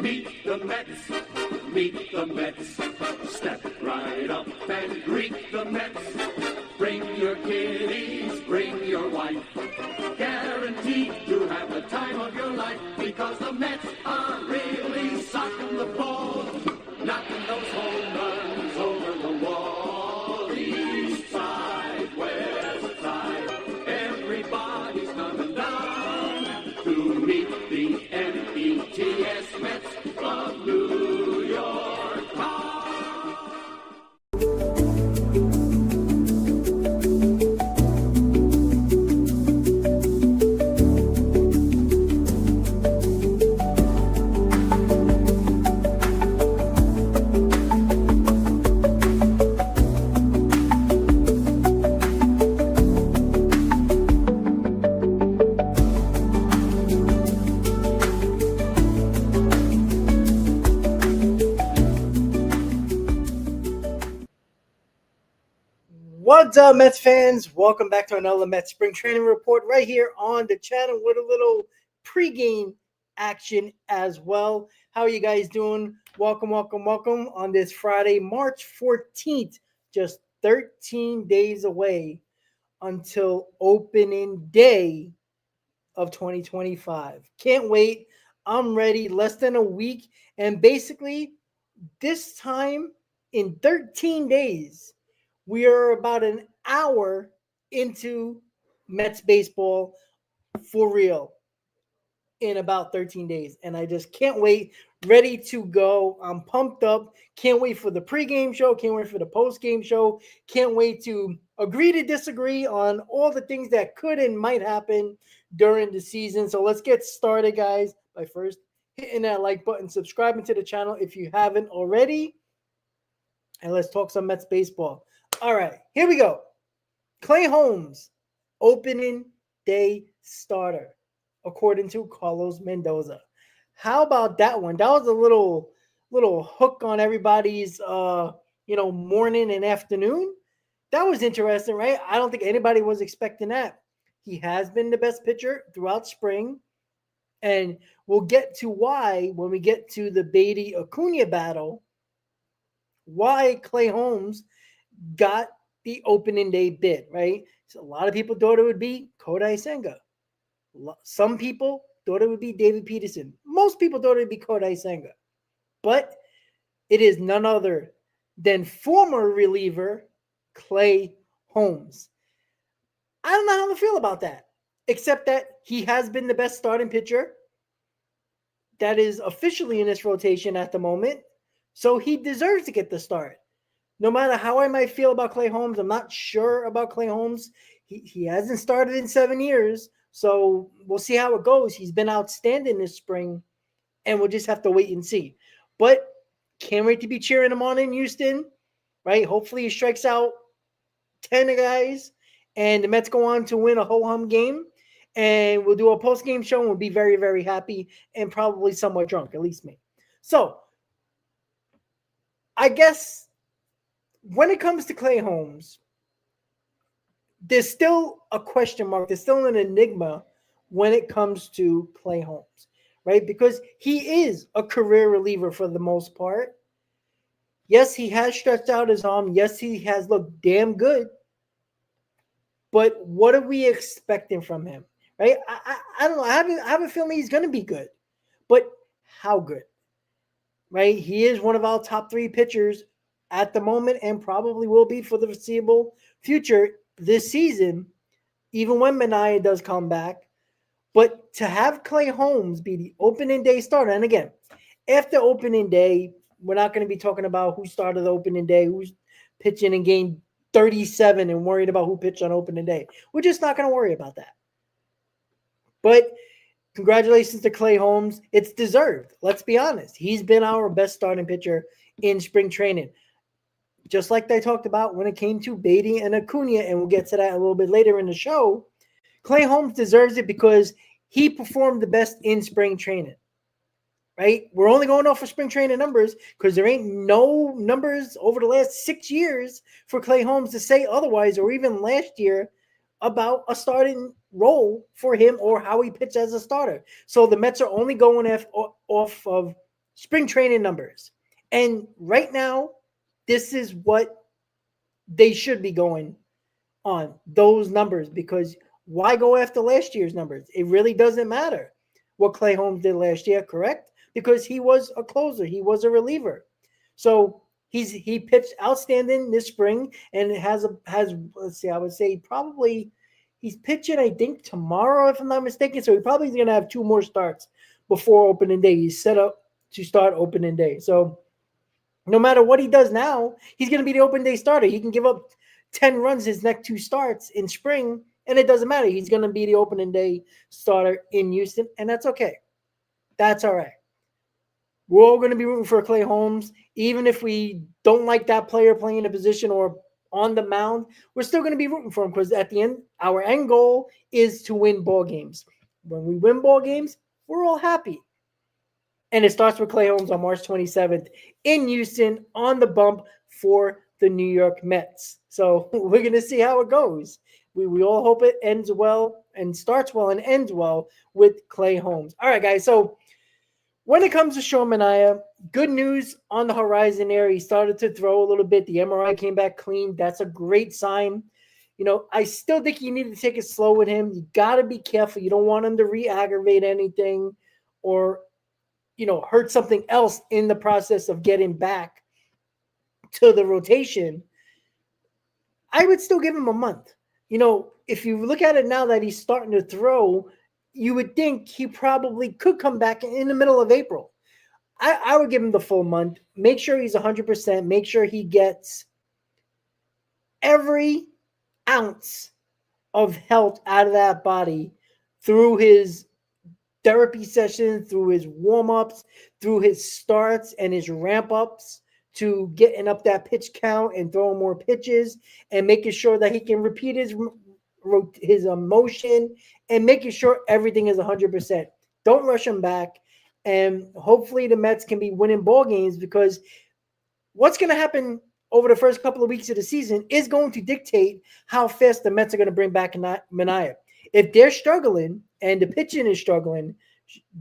Meet the Mets, meet the Mets. Step right up and greet the Mets. Bring your kiddies, bring your wife. Guaranteed to have the time of your life, because the Mets are really socking the ball, knocking those home runs over the wall. East side, west side, everybody's coming down to meet the METS Mets of New York Town. What's up, Mets fans? Welcome back to another Mets Spring Training Report right here on the channel with a little pregame action as well. How are you guys doing? Welcome on this Friday, March 14th, just 13 days away until opening day of 2025. Can't wait. I'm ready. Less than a week. And basically, this time in 13 days, we are about an hour into Mets baseball for real in about 13 days. And I just can't wait. Ready to go. I'm pumped up. Can't wait for the pregame show. Can't wait for the postgame show. Can't wait to agree to disagree on all the things that could and might happen during the season. So let's get started, guys, by first hitting that like button, subscribing to the channel if you haven't already. And let's talk some Mets baseball. All right, here we go. Clay Holmes, opening day starter, according to Carlos Mendoza. How about that one? That was a little hook on everybody's morning and afternoon. That was interesting, right? I don't think anybody was expecting that. He has been the best pitcher throughout spring, and we'll get to why when we get to the Beatty-Acuna battle, why Clay Holmes got the opening day bid, right? So a lot of people thought it would be Kodai Senga. Some people thought it would be David Peterson. Most people thought it would be Kodai Senga. But it is none other than former reliever Clay Holmes. I don't know how to feel about that, except that he has been the best starting pitcher that is officially in this rotation at the moment. So he deserves to get the start. No matter how I might feel about Clay Holmes, I'm not sure about Clay Holmes. He hasn't started in 7 years, so we'll see how it goes. He's been outstanding this spring, and we'll just have to wait and see. But can't wait to be cheering him on in Houston, right? Hopefully he strikes out 10 guys, and the Mets go on to win a ho-hum game, and we'll do a post-game show, and we'll be very, very happy and probably somewhat drunk, at least me. So I guess when it comes to Clay Holmes, there's still a question mark. There's still an enigma when it comes to Clay Holmes, right? Because he is a career reliever for the most part. Yes, he has stretched out his arm. Yes, he has looked damn good. But what are we expecting from him, right? I don't know. I have a feeling he's going to be good. But how good, right? He is one of our top 3 pitchers at the moment and probably will be for the foreseeable future this season, even when Mania does come back. But to have Clay Holmes be the opening day starter, and again, after opening day, we're not going to be talking about who started the opening day, who's pitching in game 37 and worried about who pitched on opening day. We're just not going to worry about that. But congratulations to Clay Holmes. It's deserved. Let's be honest. He's been our best starting pitcher in spring training. Just like they talked about when it came to Beatty and Acuna, and we'll get to that a little bit later in the show, Clay Holmes deserves it because he performed the best in spring training, right? We're only going off of spring training numbers because there ain't no numbers over the last 6 years for Clay Holmes to say otherwise, or even last year about a starting role for him or how he pitched as a starter. So the Mets are only going off of spring training numbers. And right now, this is what they should be going on, those numbers, because why go after last year's numbers? It really doesn't matter what Clay Holmes did last year, correct? Because he was a closer, he was a reliever. So he pitched outstanding this spring and has let's see, I would say probably he's pitching, I think, tomorrow, if I'm not mistaken. So he probably is gonna have 2 more starts before opening day. He's set up to start opening day. So no matter what he does now, he's going to be the open day starter. He can give up 10 runs his next 2 starts in spring, and it doesn't matter. He's going to be the opening day starter in Houston, and that's okay. That's all right. We're all going to be rooting for Clay Holmes. Even if we don't like that player playing a position or on the mound, we're still going to be rooting for him because at the end, our end goal is to win ball games. When we win ball games, we're all happy. And it starts with Clay Holmes on March 27th in Houston on the bump for the New York Mets. So we're going to see how it goes. We all hope it ends well and starts well and ends well with Clay Holmes. All right, guys. So when it comes to Sean Manaea, good news on the horizon there. He started to throw a little bit. The MRI came back clean. That's a great sign. You know, I still think you need to take it slow with him. You got to be careful. You don't want him to re-aggravate anything or hurt something else in the process of getting back to the rotation. I would still give him a month. If you look at it now that he's starting to throw, you would think he probably could come back in the middle of April. I would give him the full month. Make sure he's 100%. Make sure he gets every ounce of health out of that body through his therapy sessions, through his warm-ups, through his starts and his ramp-ups to getting up that pitch count and throwing more pitches and making sure that he can repeat his motion and making sure everything is 100%. Don't rush him back. And hopefully the Mets can be winning ball games because what's going to happen over the first couple of weeks of the season is going to dictate how fast the Mets are going to bring back Manaea. If they're struggling and the pitching is struggling,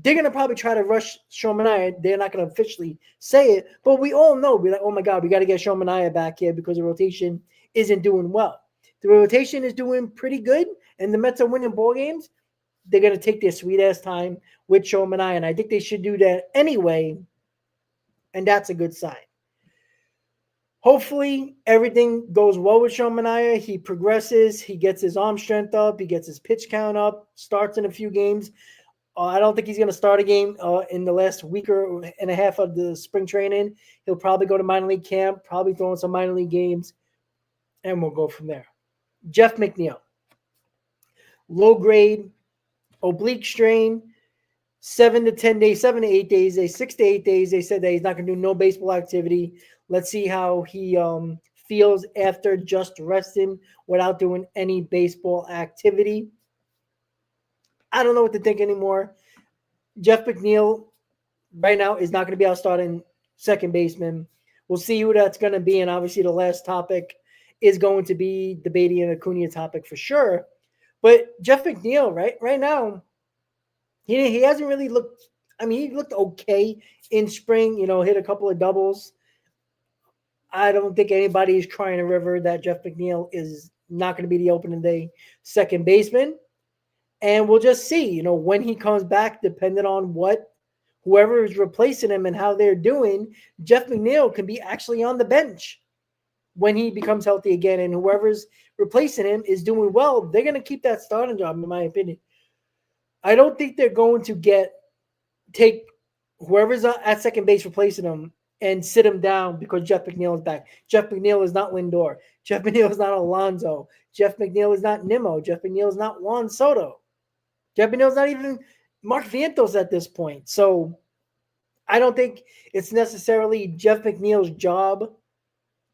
they're going to probably try to rush Sean Manaea. They're not going to officially say it, but we all know, we're like, oh my God, we got to get Sean Manaea back here because the rotation isn't doing well. The rotation is doing pretty good, and the Mets are winning ball games. They're going to take their sweet-ass time with Sean Manaea, and I think they should do that anyway, and that's a good sign. Hopefully, everything goes well with Sean Manaea. He progresses. He gets his arm strength up. He gets his pitch count up. Starts in a few games. I don't think he's going to start a game in the last week and a half of the spring training. He'll probably go to minor league camp, probably throw in some minor league games, and we'll go from there. Jeff McNeil. Low grade, oblique strain, 7 to 8 days, 6 to 8 days. They said that he's not going to do no baseball activity. Let's see how he feels after just resting without doing any baseball activity. I don't know what to think anymore. Jeff McNeil right now is not going to be out starting second baseman. We'll see who that's going to be. And obviously the last topic is going to be the Beatty and Acuna topic for sure. But Jeff McNeil, right now, he hasn't really looked – I mean, he looked okay in spring, hit a couple of doubles. I don't think anybody is crying a river that Jeff McNeil is not going to be the opening day second baseman. And we'll just see, when he comes back, depending on whoever is replacing him and how they're doing, Jeff McNeil can be actually on the bench when he becomes healthy again. And whoever's replacing him is doing well, they're going to keep that starting job, in my opinion. I don't think they're going to take whoever's at second base replacing him and sit him down because Jeff McNeil is back. Jeff McNeil is not Lindor. Jeff McNeil is not Alonso. Jeff McNeil is not Nimmo. Jeff McNeil is not Juan Soto. Jeff McNeil is not even Mark Vientos at this point. So I don't think it's necessarily Jeff McNeil's job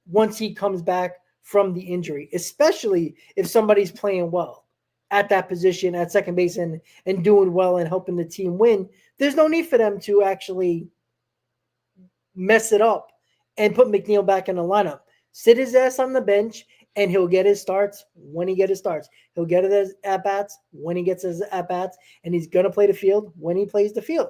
once he comes back from the injury, especially if somebody's playing well at that position at second base and doing well and helping the team win. There's no need for them to actually mess it up and put McNeil back in the lineup. Sit his ass on the bench, and he'll get his starts when he gets his starts. He'll get his at-bats when he gets his at-bats, and he's going to play the field when he plays the field.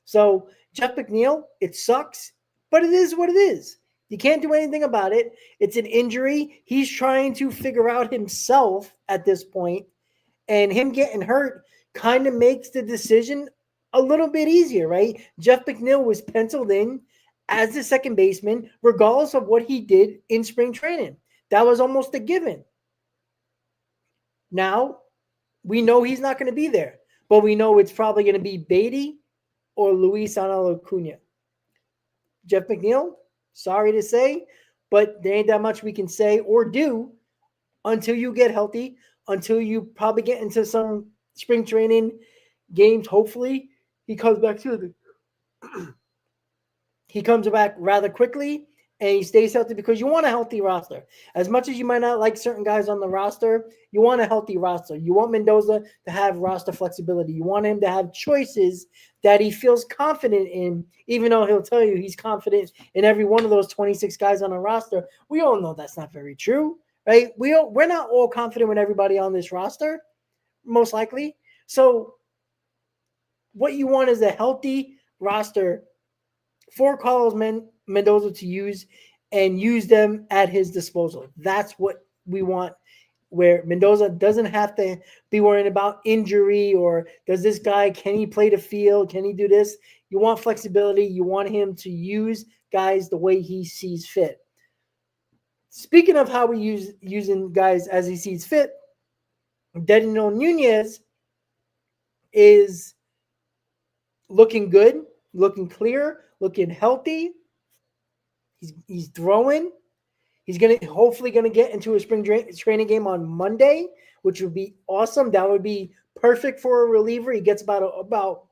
So Jeff McNeil, it sucks, but it is what it is. You can't do anything about it. It's an injury. He's trying to figure out himself at this point, and him getting hurt kind of makes the decision a little bit easier, right? Jeff McNeil was penciled in as the second baseman, regardless of what he did in spring training. That was almost a given. Now, we know he's not going to be there, but we know it's probably going to be Beatty or Luis Angel Acuna. Jeff McNeil, sorry to say, but there ain't that much we can say or do until you get healthy, until you probably get into some spring training games. Hopefully, he comes back to the he comes back rather quickly and he stays healthy, because you want a healthy roster. As much as you might not like certain guys on the roster, you want a healthy roster. You want Mendoza to have roster flexibility. You want him to have choices that he feels confident in, even though he'll tell you he's confident in every one of those 26 guys on the roster. We all know that's not very true, right? We're not all confident with everybody on this roster, most likely. So what you want is a healthy roster for Carlos Mendoza to use, and use them at his disposal. That's what we want, where Mendoza doesn't have to be worrying about injury, or does this guy, can he play the field? Can he do this? You want flexibility. You want him to use guys the way he sees fit. Speaking of how we using guys as he sees fit, Daniel Nunez is looking good, looking clear, looking healthy. He's throwing. He's hopefully gonna get into a spring training game on Monday, which would be awesome. That would be perfect for a reliever. He gets about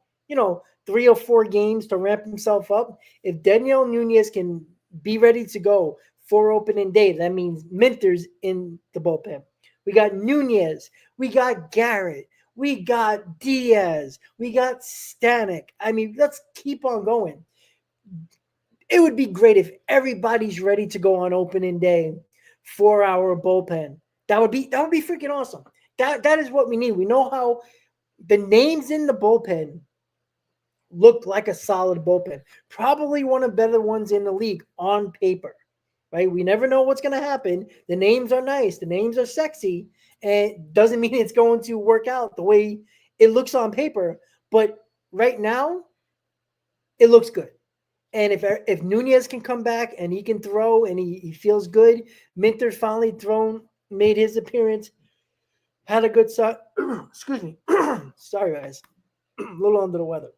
3 or 4 games to ramp himself up. If Daniel Nunez can be ready to go for opening day, that means Minter's in the bullpen. We got Nunez. We got Garrett. We got Diaz. We got Stanek. I mean, let's keep on going. It would be great if everybody's ready to go on opening day for our bullpen. That would be freaking awesome. That is what we need. We know how the names in the bullpen look like a solid bullpen. Probably one of the better ones in the league on paper, right? We never know what's going to happen. The names are nice. The names are sexy. And it doesn't mean it's going to work out the way it looks on paper. But right now, it looks good. And if Nunez can come back and he can throw and he feels good, Minter's finally made his appearance, had a good start. Excuse me. Sorry, guys. A little under the weather.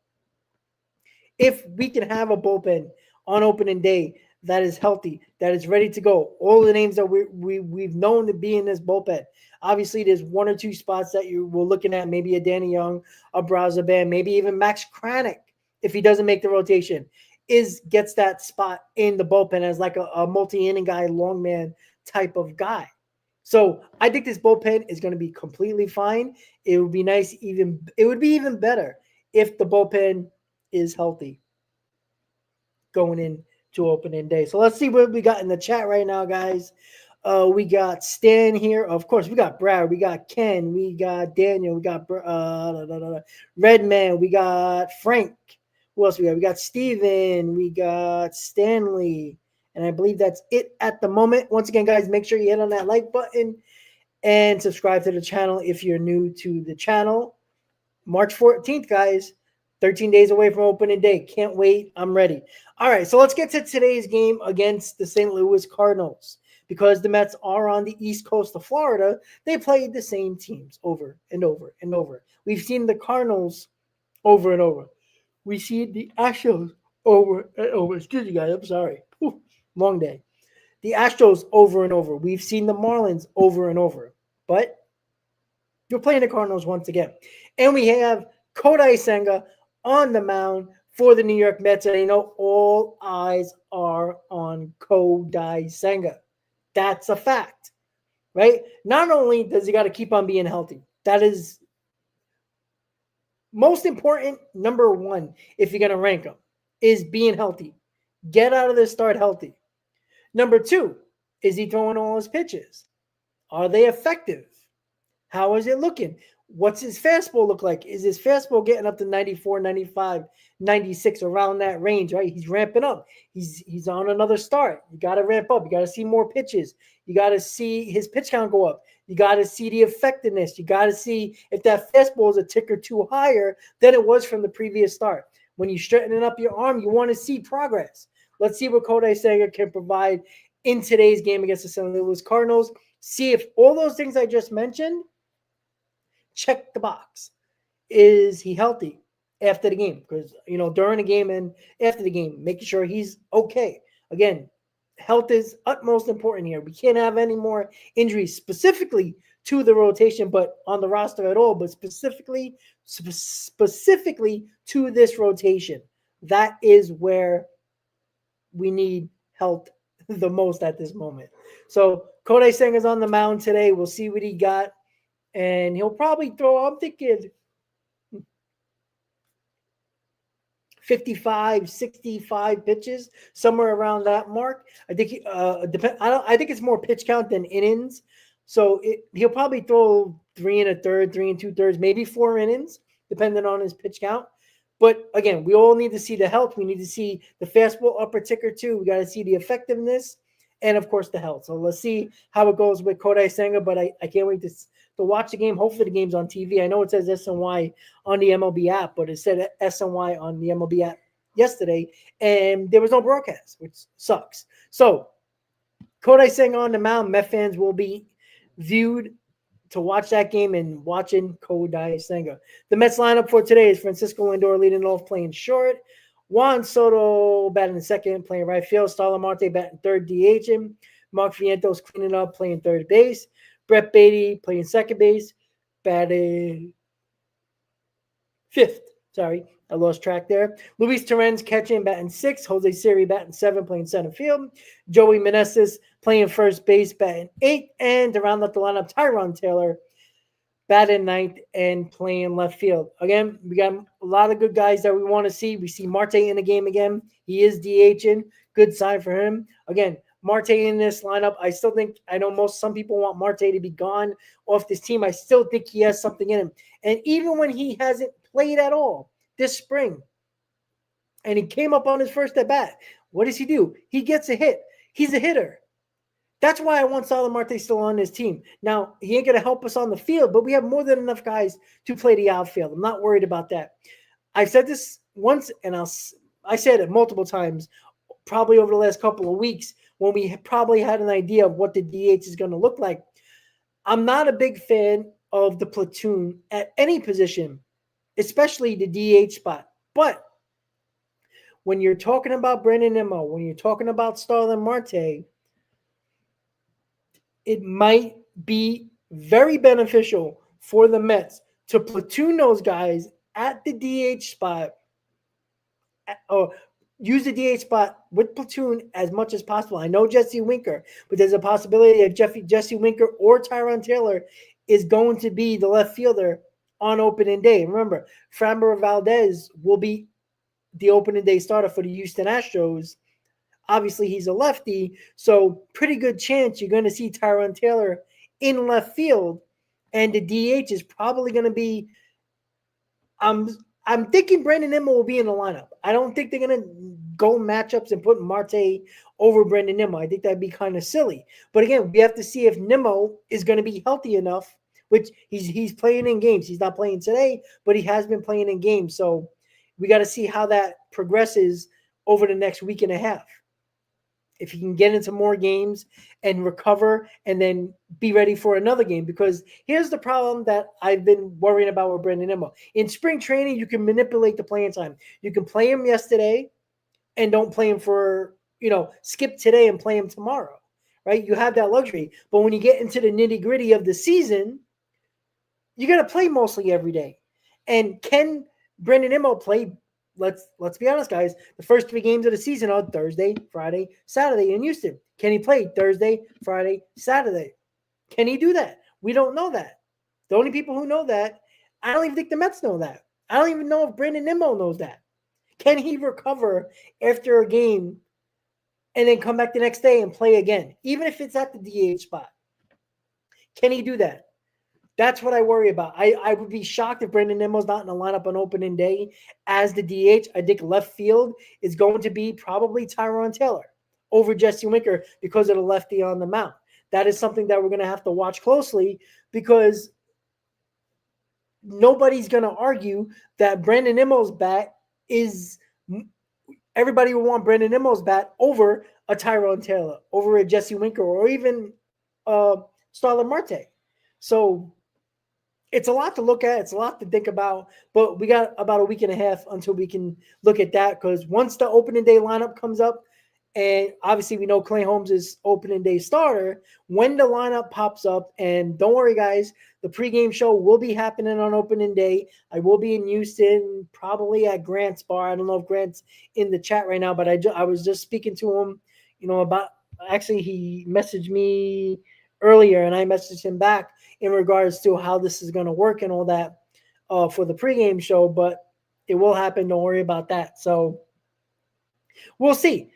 If we can have a bullpen on opening day that is healthy, that is ready to go, all the names that we've known to be in this bullpen. Obviously, there's 1 or 2 spots that we're looking at, maybe a Danny Young, a Brazaban, maybe even Max Kranick, if he doesn't make the rotation, gets that spot in the bullpen as like a multi-inning guy, long man type of guy. So I think this bullpen is going to be completely fine. It would be nice, it would be even better if the bullpen is healthy going into opening day. So let's see what we got in the chat right now, guys. We got Stan here. Of course, we got Brad. We got Ken. We got Daniel. We got Redman. We got Frank. Who else we got? We got Steven. We got Stanley. And I believe that's it at the moment. Once again, guys, make sure you hit on that like button and subscribe to the channel if you're new to the channel. March 14th, guys. 13 days away from opening day. Can't wait. I'm ready. All right, so let's get to today's game against the St. Louis Cardinals. Because the Mets are on the east coast of Florida, they played the same teams over and over and over. We've seen the Cardinals over and over. We see the Astros over and over. Excuse me, guys. I'm sorry. Whew, long day. The Astros over and over. We've seen the Marlins over and over. But you're playing the Cardinals once again. And we have Kodai Senga on the mound for the New York Mets. And all eyes are on Kodai Senga. That's a fact, right? Not only does he got to keep on being healthy. That is most important, number 1, if you're going to rank him, is being healthy. Get out of the start healthy. Number 2, is he throwing all his pitches? Are they effective? How is it looking? What's his fastball look like? Is his fastball getting up to 94, 95, 96, around that range, right? He's ramping up. He's on another start. You got to ramp up. You got to see more pitches. You got to see his pitch count go up. You got to see the effectiveness. You got to see if that fastball is a tick or two higher than it was from the previous start. When you're straightening up your arm, you want to see progress. Let's see what Kodai Senga can provide in today's game against the St. Louis Cardinals. See if all those things I just mentioned, check the box. Is he healthy after the game? Because, during the game and after the game, making sure he's okay. Again, health is utmost important here. We can't have any more injuries specifically to the rotation, but on the roster at all, but specifically to this rotation. That is where we need health the most at this moment. So Kodai Senga's on the mound today. We'll see what he got. And he'll probably throw, I'm thinking, 55, 65 pitches, somewhere around that mark. I think I think it's more pitch count than innings. So he'll probably throw 3 1/3, 3 2/3, maybe 4 innings, depending on his pitch count. But again, we all need to see the health. We need to see the fastball upper ticker too. We got to see the effectiveness and, of course, the health. So let's see how it goes with Kodai Senga. But I can't wait to watch the game. Hopefully the game's on TV. I know it says SNY on the MLB app, but it said SNY on the MLB app yesterday, and there was no broadcast, which sucks. So Kodai Senga on the mound. Met fans will be viewed to watch that game and watching Kodai Senga. The Mets lineup for today is Francisco Lindor leading off, playing short. Juan Soto batting in second, playing right field. Starlin Marte batting third, DHing. Mark Vientos cleaning up, playing third base. Brett Beatty playing second base, batting fifth. Sorry, I lost track there. Luis Torrens catching, batting sixth. Jose Siri batting seventh, playing center field. Joey Meneses playing first base, batting eighth. And to round up the lineup, Tyrone Taylor batting ninth and playing left field. Again, we got a lot of good guys that we want to see. We see Marte in the game again. He is DHing. Good sign for him. Again, Marte in this lineup. I still think, I know some people want Marte to be gone off this team. I still think he has something in him. And even when he hasn't played at all this spring, and he came up on his first at bat, what does he do? He gets a hit. He's a hitter. That's why I want Starlin Marte still on this team. Now, he ain't going to help us on the field, but we have more than enough guys to play the outfield. I'm not worried about that. I said this once, and I said it multiple times, probably over the last couple of weeks, when we probably had an idea of what the DH is going to look like. I'm not a big fan of the platoon at any position, especially the DH spot. But when you're talking about Brandon Nimmo, when you're talking about Starlin Marte, it might be very beneficial for the Mets to platoon those guys at the DH spot, or use the DH spot with platoon as much as possible. I know Jesse Winker, but there's a possibility that Jesse Winker or Tyrone Taylor is going to be the left fielder on opening day. Remember, Framber Valdez will be the opening day starter for the Houston Astros. Obviously, he's a lefty, so pretty good chance you're going to see Tyrone Taylor in left field, and the DH is probably going to be I'm thinking Brandon Nimmo will be in the lineup. I don't think they're going to go matchups and put Marte over Brandon Nimmo. I think that'd be kind of silly. But again, we have to see if Nimmo is going to be healthy enough, which he's playing in games. He's not playing today, but he has been playing in games. So we got to see how that progresses over the next week and a half. If he can get into more games and recover and then be ready for another game. Because here's the problem that I've been worrying about with Brandon Nimmo. In spring training, you can manipulate the playing time. You can play him yesterday and don't play him for, skip today and play him tomorrow, right? You have that luxury. But when you get into the nitty-gritty of the season, you got to play mostly every day. And can Brandon Nimmo play? Let's be honest, guys. The first 3 games of the season are Thursday, Friday, Saturday in Houston. Can he play Thursday, Friday, Saturday? Can he do that? We don't know that. The only people who know that, I don't even think the Mets know that. I don't even know if Brandon Nimmo knows that. Can he recover after a game and then come back the next day and play again, even if it's at the DH spot? Can he do that? That's what I worry about. I would be shocked if Brandon Nimmo's not in the lineup on opening day as the DH. I think left field is going to be probably Tyrone Taylor over Jesse Winker because of the lefty on the mound. That is something that we're going to have to watch closely because nobody's going to argue that Brandon Nimmo's bat is – everybody will want Brandon Nimmo's bat over a Tyrone Taylor, over a Jesse Winker, or even Starlin Marte. So it's a lot to look at. It's a lot to think about. But we got about a week and a half until we can look at that because once the opening day lineup comes up, and obviously we know Clay Holmes is opening day starter, when the lineup pops up, and don't worry, guys, the pregame show will be happening on opening day. I will be in Houston, probably at Grant's bar. I don't know if Grant's in the chat right now, but I was just speaking to him, about actually he messaged me earlier and I messaged him back in regards to how this is going to work and all that for the pregame show, but it will happen. Don't worry about that. So we'll see.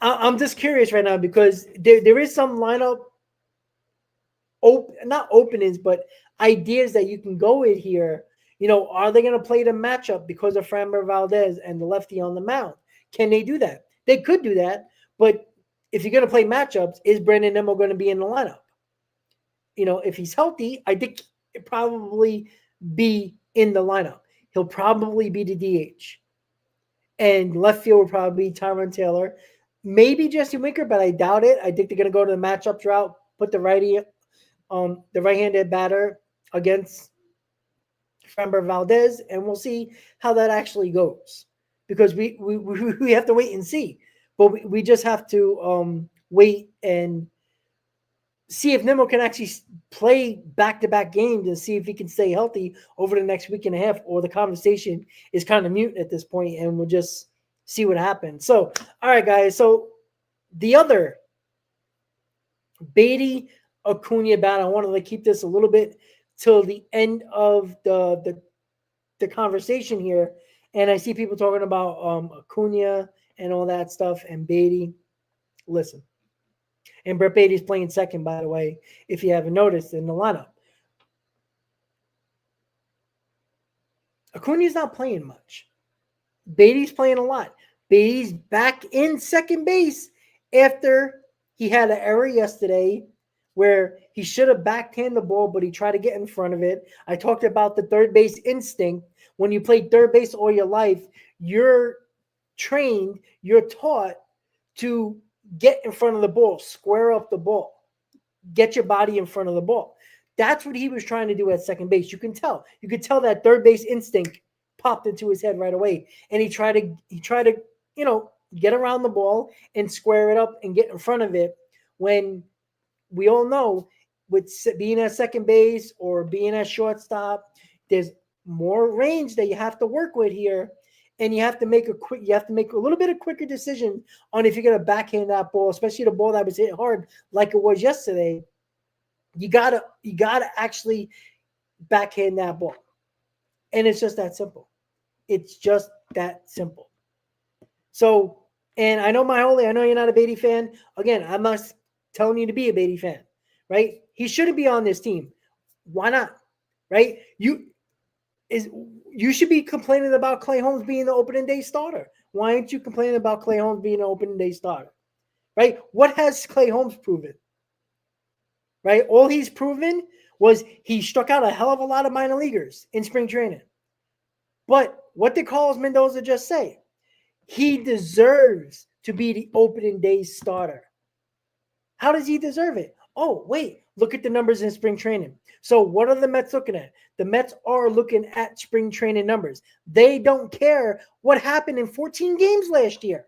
I'm just curious right now because there is some lineup, not openings, but ideas that you can go with here. Are they going to play the matchup because of Framber Valdez and the lefty on the mound? Can they do that? They could do that, but if you're going to play matchups, is Brandon Nimmo going to be in the lineup? If he's healthy, I think he'll probably be in the lineup. He'll probably be the DH. And left field will probably be Tyrone Taylor. Maybe Jesse Winker, but I doubt it. I think they're going to go to the matchups route, put the right-handed batter against Framber Valdez, and we'll see how that actually goes. Because we have to wait and see. But we just have to wait and see if Nimmo can actually play back-to-back games and see if he can stay healthy over the next week and a half, or the conversation is kind of mute at this point, and we'll just see what happens. So, all right, guys. So the other Beatty Acuna bat, I wanted to keep this a little bit till the end of the conversation here. And I see people talking about Acuna and all that stuff and Beatty. Listen. And Brett Beatty's playing second, by the way, if you haven't noticed in the lineup. Acuna's not playing much. Beatty's playing a lot. Beatty's back in second base after he had an error yesterday where he should have backhand the ball, but he tried to get in front of it. I talked about the third base instinct. When you play third base all your life, you're trained, you're taught to get in front of the ball, square up the ball, get your body in front of the ball. That's what he was trying to do at second base. You can tell. You could tell that third base instinct popped into his head right away. And he tried to, get around the ball and square it up and get in front of it, when we all know with being at second base or being at shortstop, there's more range that you have to work with here. And you have to make a little bit of quicker decision on if you're going to backhand that ball, especially the ball that was hit hard like it was yesterday. You gotta actually backhand that ball. And it's just that simple. It's just that simple. So, and I know I know you're not a Beatty fan. Again, I'm not telling you to be a Beatty fan, right? He shouldn't be on this team. Why not? Right? You should be complaining about Clay Holmes being the opening day starter. Why aren't you complaining about Clay Holmes being an opening day starter? Right? What has Clay Holmes proven? Right? All he's proven was he struck out a hell of a lot of minor leaguers in spring training. But what did Carlos Mendoza just say? He deserves to be the opening day starter. How does he deserve it? Oh, wait, look at the numbers in spring training. So what are the Mets looking at? The Mets are looking at spring training numbers. They don't care what happened in 14 games last year.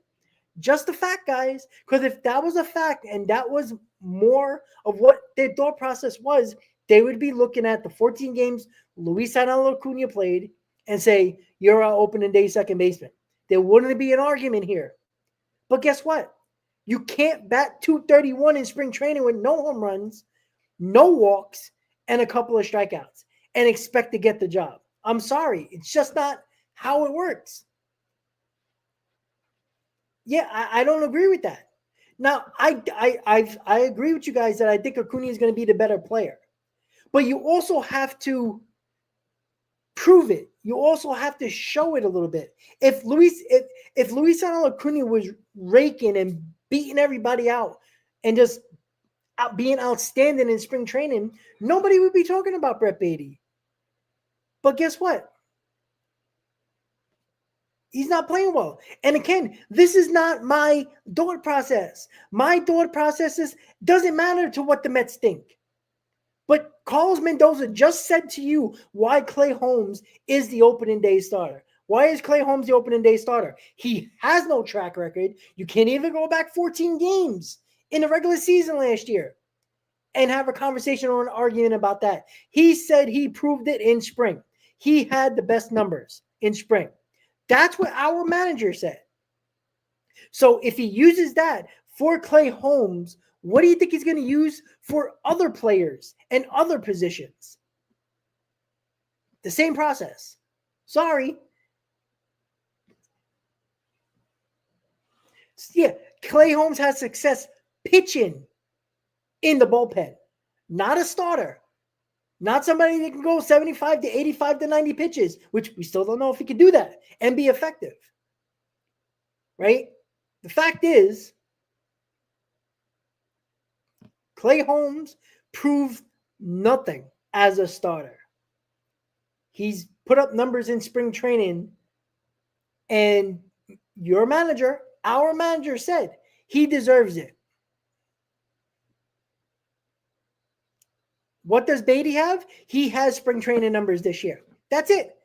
Just a fact, guys. Because if that was a fact and that was more of what their thought process was, they would be looking at the 14 games Luis Acuna played and say, you're our opening day second baseman. There wouldn't be an argument here. But guess what? You can't bat .231 in spring training with no home runs, no walks, and a couple of strikeouts and expect to get the job. I'm sorry. It's just not how it works. Yeah, I don't agree with that. Now, I agree with you guys that I think Acuna is going to be the better player. But you also have to prove it. You also have to show it a little bit. If Luis Acuna was raking and beating everybody out and just being outstanding in spring training, nobody would be talking about Brett Baty. But guess what? He's not playing well. And again, this is not my thought process. My thought process is doesn't matter to what the Mets think. But Carlos Mendoza just said to you why Clay Holmes is the opening day starter. Why is Clay Holmes the opening day starter? He has no track record. You can't even go back 14 games in the regular season last year and have a conversation or an argument about that. He said he proved it in spring. He had the best numbers in spring. That's what our manager said. So if he uses that for Clay Holmes, what do you think he's going to use for other players and other positions? The same process. Sorry. Yeah, Clay Holmes has success pitching in the bullpen, not a starter. Not somebody that can go 75 to 85 to 90 pitches, which we still don't know if he can do that and be effective. Right? The fact is, Clay Holmes proved nothing as a starter. He's put up numbers in spring training, and your manager, our manager, said he deserves it. What does Baty have? He has spring training numbers this year. That's it.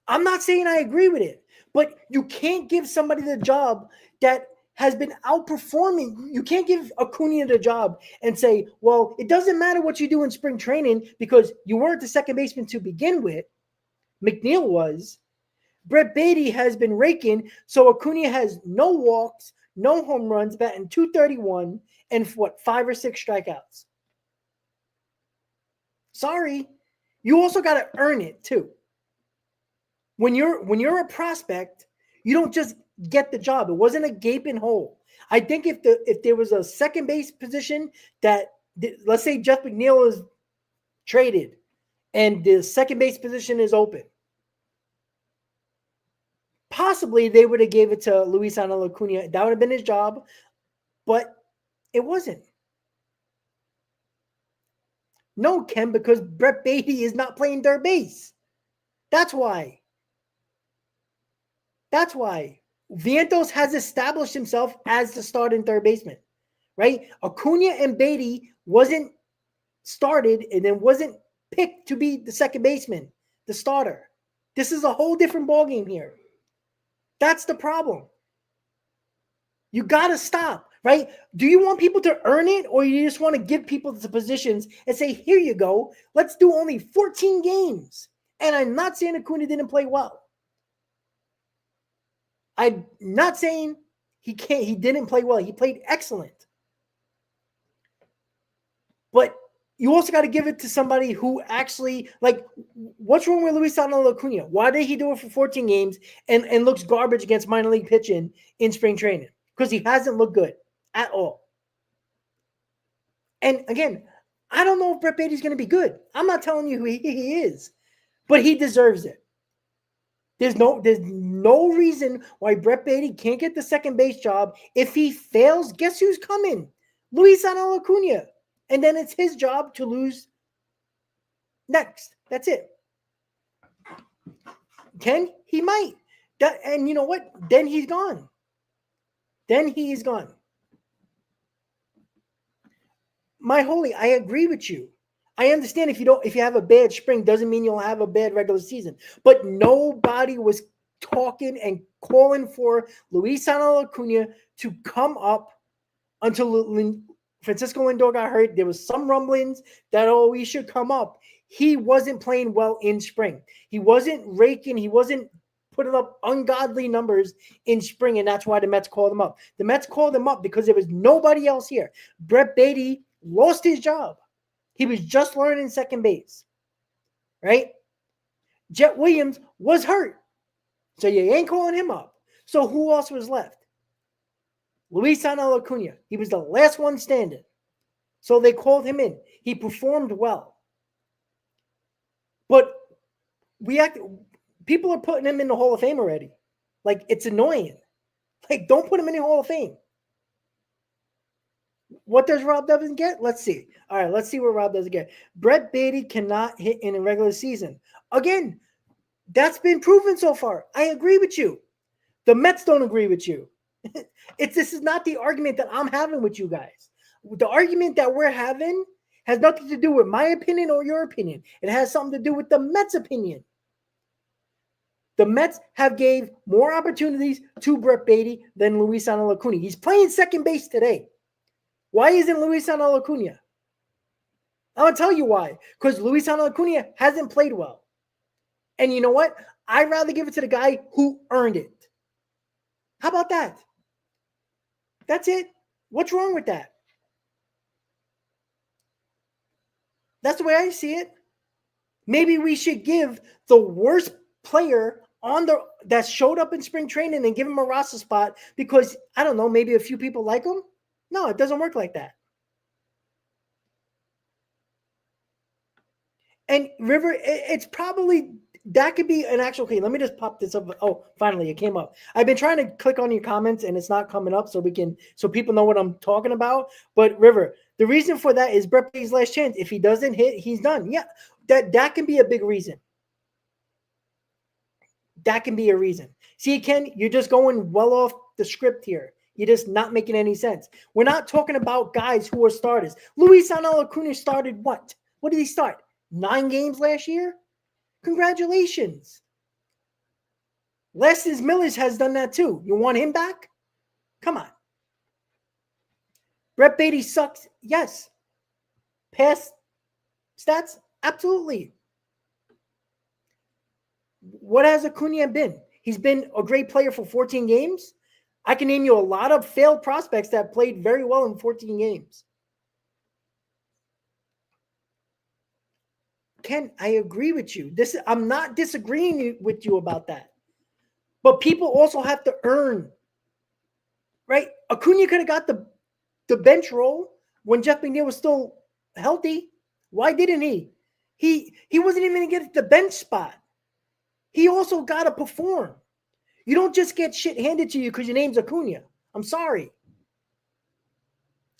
I'm not saying I agree with it, but you can't give somebody the job that has been outperforming. You can't give Acuna the job and say, well, it doesn't matter what you do in spring training because you weren't the second baseman to begin with. McNeil was. Brett Baty has been raking, so Acuna has no walks, no home runs, batting .231, and 5 or 6 strikeouts. Sorry. You also got to earn it too. When you're a prospect, you don't just get the job. It wasn't a gaping hole. I think if there was a second base position that, let's say Jeff McNeil is traded and the second base position is open, possibly they would have gave it to Luis Acuna. That would have been his job, but it wasn't. No, Ken, because Brett Baty is not playing third base. That's why. Vientos has established himself as the starting third baseman, right? Acuna and Baty wasn't started and then wasn't picked to be the second baseman, the starter. This is a whole different ballgame here. That's the problem. You got to stop, right? Do you want people to earn it, or you just want to give people the positions and say, here you go, let's do only 14 games? And I'm not saying Acuna didn't play well. I'm not saying he didn't play well. He played excellent. But you also got to give it to somebody who actually, like, what's wrong with Luis Acuna? Why did he do it for 14 games and looks garbage against minor league pitching in spring training? Because he hasn't looked good at all. And again, I don't know if Brett Baty's going to be good. I'm not telling you who he is, but he deserves it. There's no reason why Brett Baty can't get the second base job. If he fails, guess who's coming? Luis Acuna. And then it's his job to lose next. That's it. He might. And you know what? Then he's gone. My holy, I agree with you. I understand if you have a bad spring, doesn't mean you'll have a bad regular season. But nobody was talking and calling for Luis Acuna to come up until Francisco Lindor got hurt. There was some rumblings that, he should come up. He wasn't playing well in spring. He wasn't raking. He wasn't putting up ungodly numbers in spring, and that's why the Mets called him up. The Mets called him up because there was nobody else here. Brett Baty lost his job. He was just learning second base, right? Jet Williams was hurt, so you ain't calling him up. So who else was left? Luis Acuna. He was the last one standing. So they called him in. He performed well. But people are putting him in the Hall of Fame already. Like, it's annoying. Like, don't put him in the Hall of Fame. What does Rob doesn't get? Let's see. All right, let's see what Rob doesn't get. Brett Baty cannot hit in a regular season. Again, that's been proven so far. I agree with you. The Mets don't agree with you. This is not the argument that I'm having with you guys. The argument that we're having has nothing to do with my opinion or your opinion. It has something to do with the Mets' opinion. The Mets have gave more opportunities to Brett Baty than Luisano Acuna. He's playing second base today. Why isn't Luisano Acuna? I'll tell you why. Because Luisano Acuna hasn't played well. And you know what? I'd rather give it to the guy who earned it. How about that? That's it. What's wrong with that? That's the way I see it. Maybe we should give the worst player that showed up in spring training and give him a roster spot because, I don't know, maybe a few people like him. No, it doesn't work like that. And River, it's probably, that could be an actual, okay, let me just pop this up. Oh, finally, it came up. I've been trying to click on your comments and it's not coming up so people know what I'm talking about. But River, the reason for that is Brett Baty's last chance. If he doesn't hit, he's done. Yeah, that can be a big reason. That can be a reason. See, Ken, you're just going well off the script here. You're just not making any sense. We're not talking about guys who are starters. Luisano Acuna started what? What did he start? 9 games last year? Congratulations. Leslie Millers has done that too. You want him back? Come on. Brett Baty sucks. Yes. Past stats? Absolutely. What has Acuna been? He's been a great player for 14 games. I can name you a lot of failed prospects that played very well in 14 games. Ken, I agree with you. I'm not disagreeing with you about that. But people also have to earn, right? Acuna could have got the bench role when Jeff McNeil was still healthy. Why didn't he? He wasn't even going to get the bench spot. He also got to perform. You don't just get shit handed to you because your name's Acuna. I'm sorry.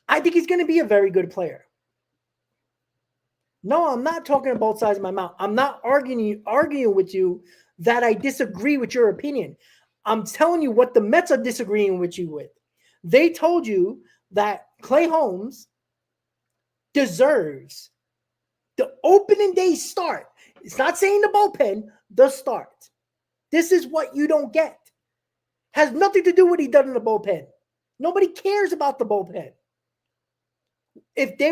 I think he's going to be a very good player. No, I'm not talking on both sides of my mouth. I'm not arguing with you that I disagree with your opinion. I'm telling you what the Mets are disagreeing with you with. They told you that Clay Holmes deserves the opening day start. It's not saying the bullpen, the start. This is what you don't get. Has nothing to do with what he done in the bullpen. Nobody cares about the bullpen. If they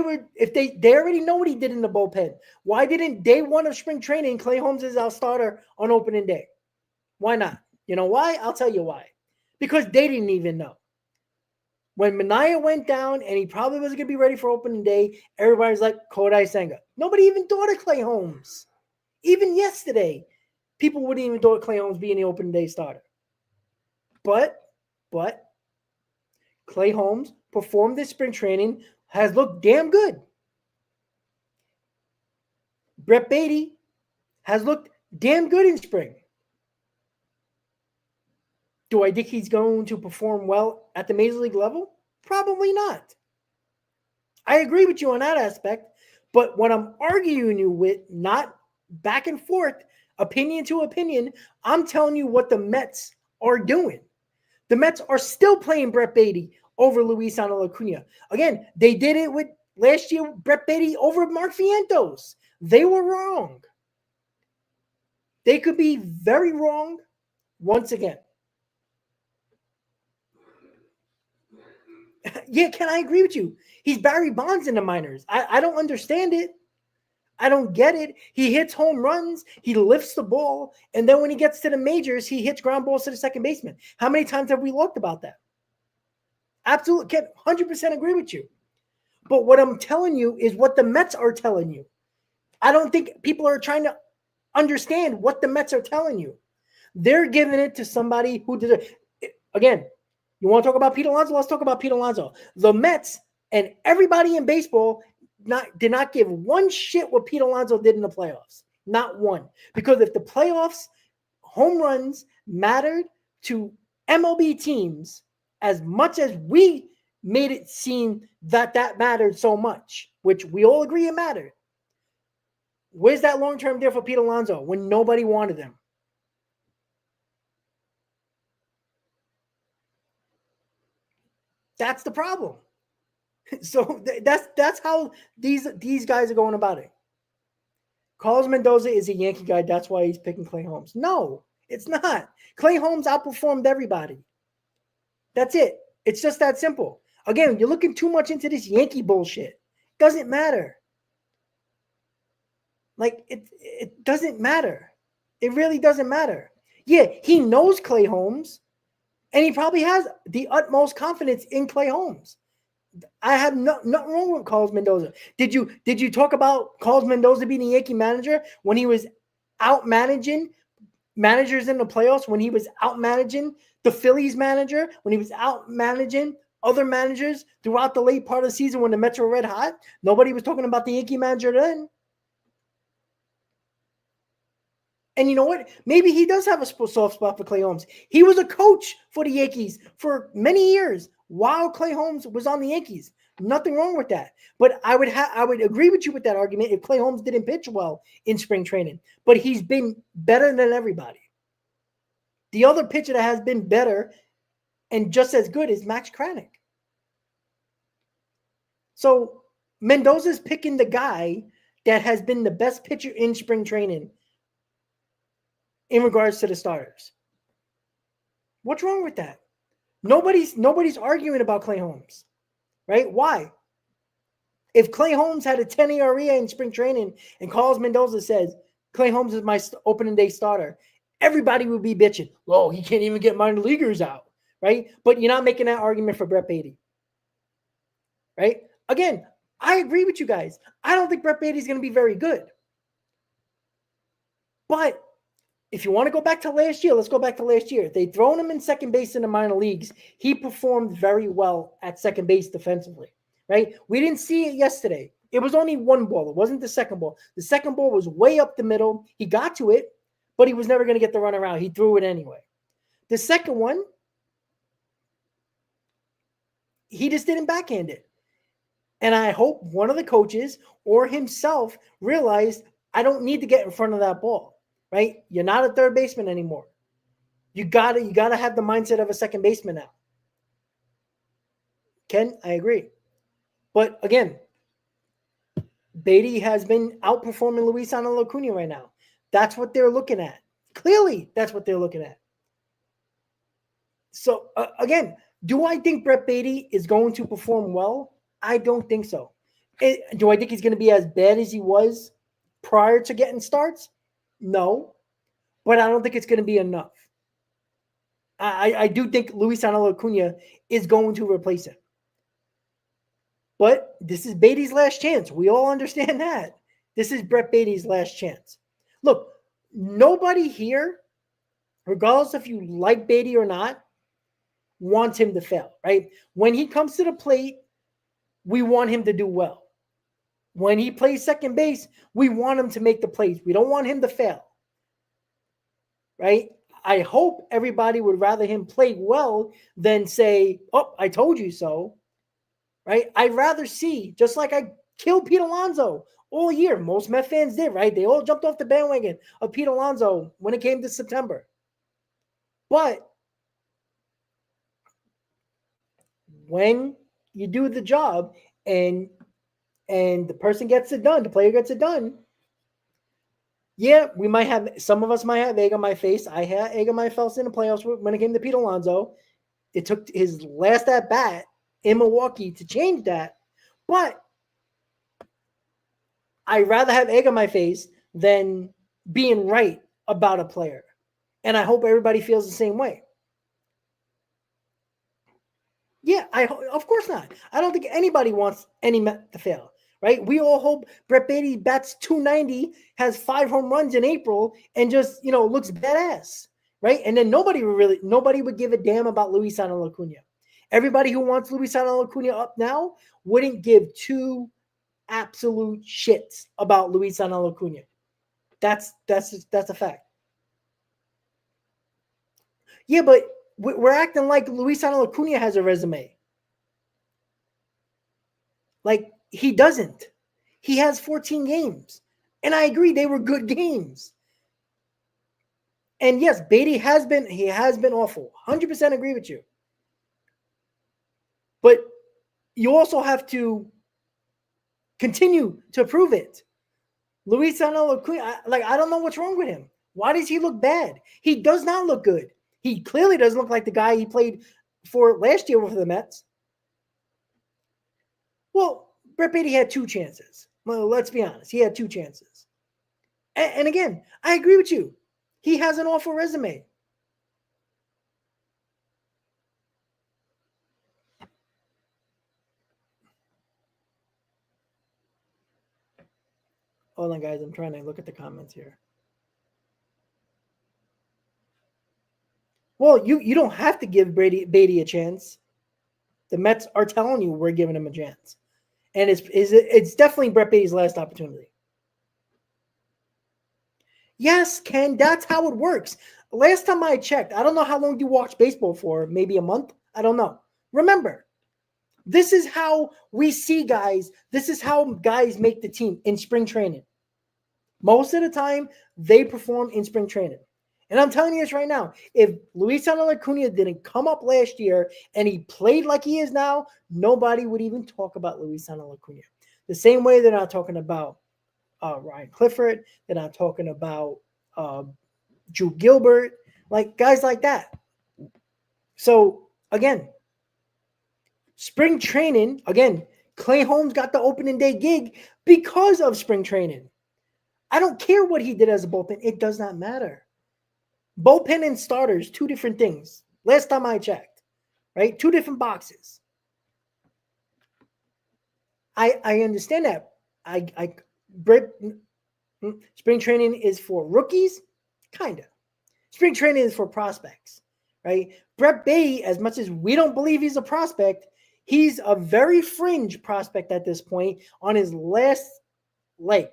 already know what he did in the bullpen, why didn't day one of spring training Clay Holmes is our starter on opening day? Why not? You know why? I'll tell you why. Because they didn't even know. When Minaya went down and he probably wasn't going to be ready for opening day, everybody's like, Kodai Senga. Nobody even thought of Clay Holmes. Even yesterday, people wouldn't even thought of Clay Holmes being the opening day starter. But Clay Holmes performed this spring training, has looked damn good. Brett Baty has looked damn good in spring. Do I think he's going to perform well at the Major League level? Probably not. I agree with you on that aspect, but what I'm arguing you with, not back and forth, opinion to opinion, I'm telling you what the Mets are doing. The Mets are still playing Brett Baty over Luisano Acuna. Again, they did it with last year, Brett Baty over Mark Vientos. They were wrong. They could be very wrong once again. Yeah, can I agree with you? He's Barry Bonds in the minors. I don't understand it. I don't get it. He hits home runs. He lifts the ball. And then when he gets to the majors, he hits ground balls to the second baseman. How many times have we looked about that? Absolutely. Can 100% agree with you. But what I'm telling you is what the Mets are telling you. I don't think people are trying to understand what the Mets are telling you. They're giving it to somebody who did it. Again, you want to talk about Pete Alonso? Let's talk about Pete Alonso. The Mets and everybody in baseball did not give one shit what Pete Alonso did in the playoffs. Not one. Because if the playoffs, home runs mattered to MLB teams as much as we made it seem that mattered so much, which we all agree it mattered. Where's that long-term deal for Pete Alonso when nobody wanted him? That's the problem. So that's how these guys are going about it. Carlos Mendoza is a Yankee guy. That's why he's picking Clay Holmes. No, it's not. Clay Holmes outperformed everybody. That's it. It's just that simple. Again, you're looking too much into this Yankee bullshit. Doesn't matter. Like, it doesn't matter. It really doesn't matter. Yeah, he knows Clay Holmes, and he probably has the utmost confidence in Clay Holmes. I have nothing wrong with Carlos Mendoza. Did you talk about Carlos Mendoza being a Yankee manager when he was out managing managers in the playoffs, when he was out managing the Phillies manager, when he was out managing other managers throughout the late part of the season when the Mets were red hot? Nobody was talking about the Yankee manager then. And you know what? Maybe he does have a soft spot for Clay Holmes. He was a coach for the Yankees for many years while Clay Holmes was on the Yankees. Nothing wrong with that. But I would agree with you with that argument if Clay Holmes didn't pitch well in spring training. But he's been better than everybody. The other pitcher that has been better and just as good is Max Kranick. So Mendoza's picking the guy that has been the best pitcher in spring training in regards to the starters. What's wrong with that? Nobody's arguing about Clay Holmes, right? Why? If Clay Holmes had a 10 ERA in spring training and Carlos Mendoza says, Clay Holmes is my opening day starter, everybody would be bitching. Oh, he can't even get minor leaguers out, right? But you're not making that argument for Brett Beatty, right? Again, I agree with you guys. I don't think Brett Beatty is going to be very good. But if you want to go back to last year, let's go back to last year. They'd thrown him in second base in the minor leagues. He performed very well at second base defensively, right? We didn't see it yesterday. It was only one ball. It wasn't the second ball. The second ball was way up the middle. He got to it, but he was never going to get the run around. He threw it anyway. The second one, he just didn't backhand it. And I hope one of the coaches or himself realized I don't need to get in front of that ball. Right? You're not a third baseman anymore. You gotta have the mindset of a second baseman now. Ken, I agree. But again, Beatty has been outperforming Luis Acuna right now. That's what they're looking at. Clearly, that's what they're looking at. So again, do I think Brett Beatty is going to perform well? I don't think so. Do I think he's going to be as bad as he was prior to getting starts? No, but I don't think it's going to be enough. I do think Luis Acuna is going to replace him. But this is Beatty's last chance. We all understand that. This is Brett Beatty's last chance. Look, nobody here, regardless if you like Beatty or not, wants him to fail, right? When he comes to the plate, we want him to do well. When he plays second base, we want him to make the plays. We don't want him to fail, right? I hope everybody would rather him play well than say, oh, I told you so, right? I'd rather see, just like I killed Pete Alonso all year. Most Met fans did, right? They all jumped off the bandwagon of Pete Alonso when it came to September. But when you do the job and the person gets it done, the player gets it done, yeah, we might have, some of us might have egg on my face. I had egg on my face in the playoffs when it came to Pete Alonso. It took his last at bat in Milwaukee to change that. But I'd rather have egg on my face than being right about a player. And I hope everybody feels the same way. Yeah, of course not. I don't think anybody wants any Met to fail. Right? We all hope Brett Beatty bats 290, has 5 home runs in April, and just, looks badass. Right? And then nobody would give a damn about Luis Acuna. Everybody who wants Luis Acuna up now wouldn't give 2 absolute shits about Luis Acuna. That's a fact. Yeah, but we're acting like Luis Acuna has a resume. Like, he doesn't. He has 14 games. And I agree, they were good games. And yes, Beatty has been awful. 100% agree with you. But you also have to continue to prove it. Luis Acuna, I don't know what's wrong with him. Why does he look bad? He does not look good. He clearly doesn't look like the guy he played for last year with the Mets. Well, Brett Beatty had 2 chances. Well, let's be honest. He had 2 chances. And again, I agree with you. He has an awful resume. Hold on, guys. I'm trying to look at the comments here. Well, you don't have to give Beatty a chance. The Mets are telling you we're giving him a chance. And it's definitely Brett Beatty's last opportunity. Yes, Ken, that's how it works. Last time I checked, I don't know how long you watched baseball for, maybe a month. I don't know. Remember, this is how we see guys. This is how guys make the team in spring training. Most of the time, they perform in spring training. And I'm telling you this right now. If Luis Acuna didn't come up last year and he played like he is now, nobody would even talk about Luis Acuna. The same way they're not talking about Ryan Clifford. They're not talking about Drew Gilbert, like guys like that. So, again, spring training, again, Clay Holmes got the opening day gig because of spring training. I don't care what he did as a bullpen. It does not matter. Bullpen and starters, 2 different things. Last time I checked, right? 2 different boxes. I understand that. Spring training is for rookies, kind of. Spring training is for prospects, right? Brett Beatty, as much as we don't believe he's a prospect, he's a very fringe prospect at this point on his last leg.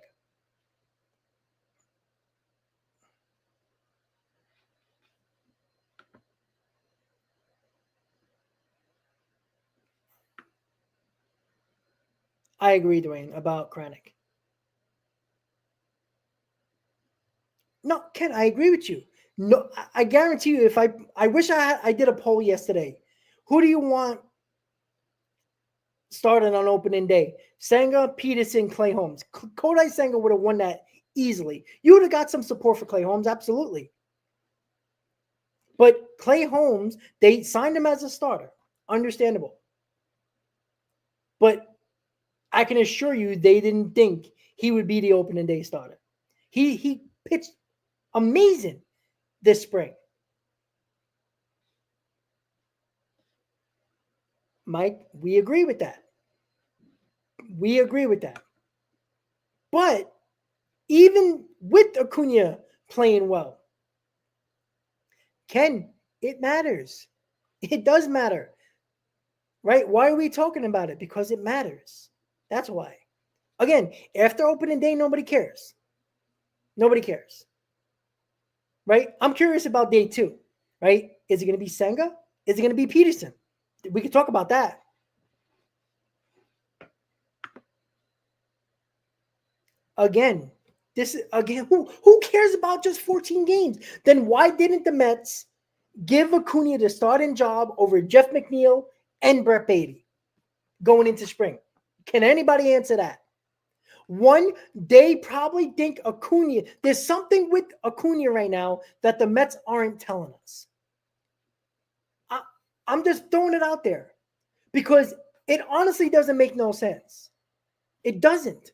I agree, Dwayne, about Kranick. No, Ken, I agree with you. No, I guarantee you, if I wish I did a poll yesterday. Who do you want starting on opening day? Senga, Peterson, Clay Holmes. Kodai Senga would have won that easily. You would have got some support for Clay Holmes, absolutely. But Clay Holmes, they signed him as a starter. Understandable. But I can assure you they didn't think he would be the opening day starter. He pitched amazing this spring. Mike, we agree with that. We agree with that. But even with Acuna playing well, Ken, it matters. It does matter. Right? Why are we talking about it? Because it matters. That's why. Again, after opening day, nobody cares. Nobody cares. Right? I'm curious about day 2. Right? Is it going to be Senga? Is it going to be Peterson? We can talk about that. Again, who cares about just 14 games? Then why didn't the Mets give Acuna the starting job over Jeff McNeil and Brett Beatty going into spring? Can anybody answer that? One, they probably think Acuna, there's something with Acuna right now that the Mets aren't telling us. I'm just throwing it out there because it honestly doesn't make no sense. It doesn't.